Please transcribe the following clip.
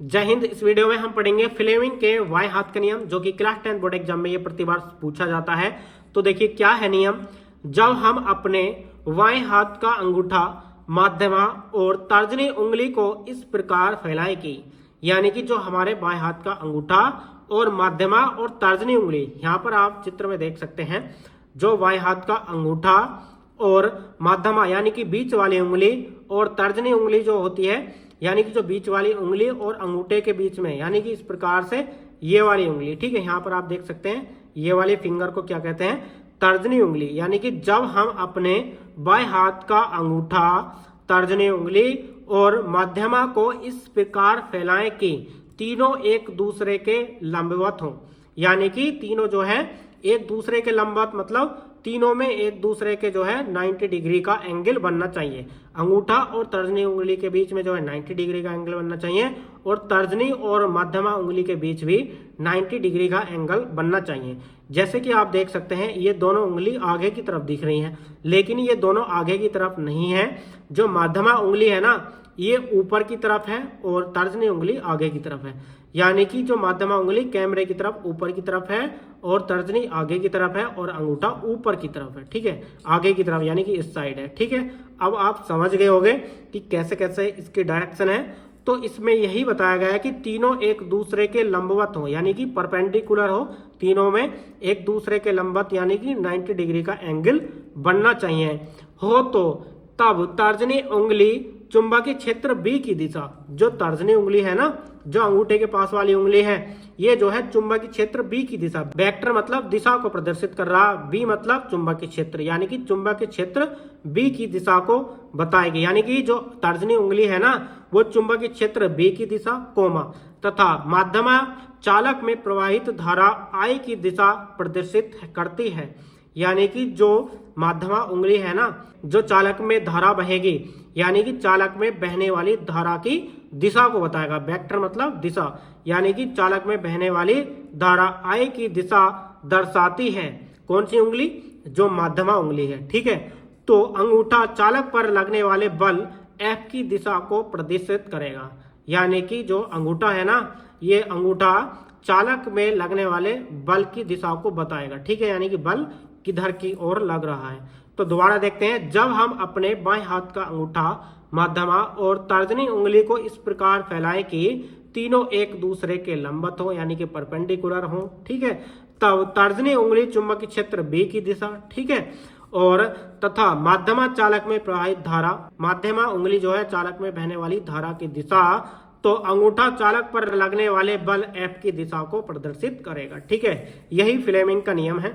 जय हिंद। इस वीडियो में हम पढ़ेंगे फ्लेमिंग के वाई हाथ का नियम, जो कि क्लास 10 बोर्ड एग्जाम में ये प्रतिबार पूछा जाता है। तो देखिए क्या है नियम। जब हम अपने वाई हाथ का अंगूठा, माध्यमा और तर्जनी उंगली को इस प्रकार फैलाएं कि, यानी कि जो हमारे बाएं हाथ का अंगूठा और माध्यमा और तर्जनी उंगली, यहाँ पर आप चित्र में देख सकते हैं, जो बाएं हाथ का अंगूठा और माध्यमा यानी कि बीच वाली उंगली और तर्जनी उंगली जो होती है, यानी कि जो बीच वाली उंगली और अंगूठे के बीच में, यानी कि इस प्रकार से ये वाली उंगली, ठीक है, यहाँ पर आप देख सकते हैं ये वाली फिंगर को क्या कहते हैं, तर्जनी उंगली। यानी कि जब हम अपने बाएं हाथ का अंगूठा, तर्जनी उंगली और मध्यमा को इस प्रकार फैलाएं कि तीनों एक दूसरे के लंबवत हों, यानी कि तीनों जो है एक दूसरे के लंबवत, मतलब तीनों में एक दूसरे के जो है 90 डिग्री का एंगल बनना चाहिए। अंगूठा और तर्जनी उंगली के बीच में जो है 90 डिग्री का एंगल बनना चाहिए और तर्जनी और मध्यमा उंगली के बीच भी 90 डिग्री का एंगल बनना चाहिए। जैसे कि आप देख सकते हैं ये दोनों उंगली आगे की तरफ दिख रही हैं, लेकिन ये दोनों आगे की तरफ नहीं है। जो मध्यमा उंगली है ना, ये ऊपर की तरफ है और तर्जनी उंगली आगे की तरफ है। यानी कि जो मध्यमा उंगली कैमरे की तरफ ऊपर की तरफ है और तर्जनी आगे की तरफ है और अंगूठा ऊपर की तरफ है, ठीक है, आगे की तरफ, यानी कि इस साइड है, ठीक है। अब आप समझ गए होंगे कि कैसे कैसे इसकी डायरेक्शन है। तो इसमें यही बताया गया है कि तीनों एक दूसरे के लंबवत हो, यानी कि परपेंडिकुलर हो, तीनों में एक दूसरे के लंबवत, यानी कि 90 डिग्री का एंगल बनना चाहिए हो। तो तब तर्जनी उंगली चुंबकीय क्षेत्र बी की दिशा, जो तर्जनी उंगली है ना, जो अंगूठे के पास वाली उंगली है, ये जो है चुंबकीय क्षेत्र बी की दिशा, वेक्टर मतलब दिशा को प्रदर्शित कर रहा, बी मतलब चुंबकीय क्षेत्र, यानी कि चुंबकीय क्षेत्र बी की दिशा को बताएगी। यानी कि जो तर्जनी उंगली है ना, वो चुंबकीय क्षेत्र बी की दिशा, कोमा, तथा माध्यमा चालक में प्रवाहित धारा आई की दिशा प्रदर्शित करती है। यानी कि जो माध्यमा उंगली है ना, जो चालक में धारा बहेगी, यानी कि चालक में बहने वाली धारा की दिशा को बताएगा। वेक्टर मतलब दिशा, यानी कि चालक में बहने वाली धारा आई की दिशा दर्शाती है। कौन सी उंगली? जो माध्यमा उंगली है, ठीक है। तो अंगूठा चालक पर लगने वाले बल एफ की दिशा को प्रदर्शित करेगा। यानी कि जो अंगूठा है ना, ये अंगूठा चालक में लगने वाले बल की दिशा को बताएगा, ठीक है, यानी कि बल किधर की ओर लग रहा है। तो दोबारा देखते हैं। जब हम अपने बाएं हाथ का अंगूठा, मध्यमा और तर्जनी उंगली को इस प्रकार फैलाएं कि तीनों एक दूसरे के लंबवत हो, यानी कि परपेंडिकुलर हो, ठीक है, तब तर्जनी उंगली चुंबकीय क्षेत्र बी की दिशा, ठीक है, और तथा माध्यमा चालक में प्रवाहित धारा, माध्यमा उंगली जो है चालक में बहने वाली धारा की दिशा, तो अंगूठा चालक पर लगने वाले बल एफ की दिशा को प्रदर्शित करेगा, ठीक है। यही फ्लेमिंग का नियम है।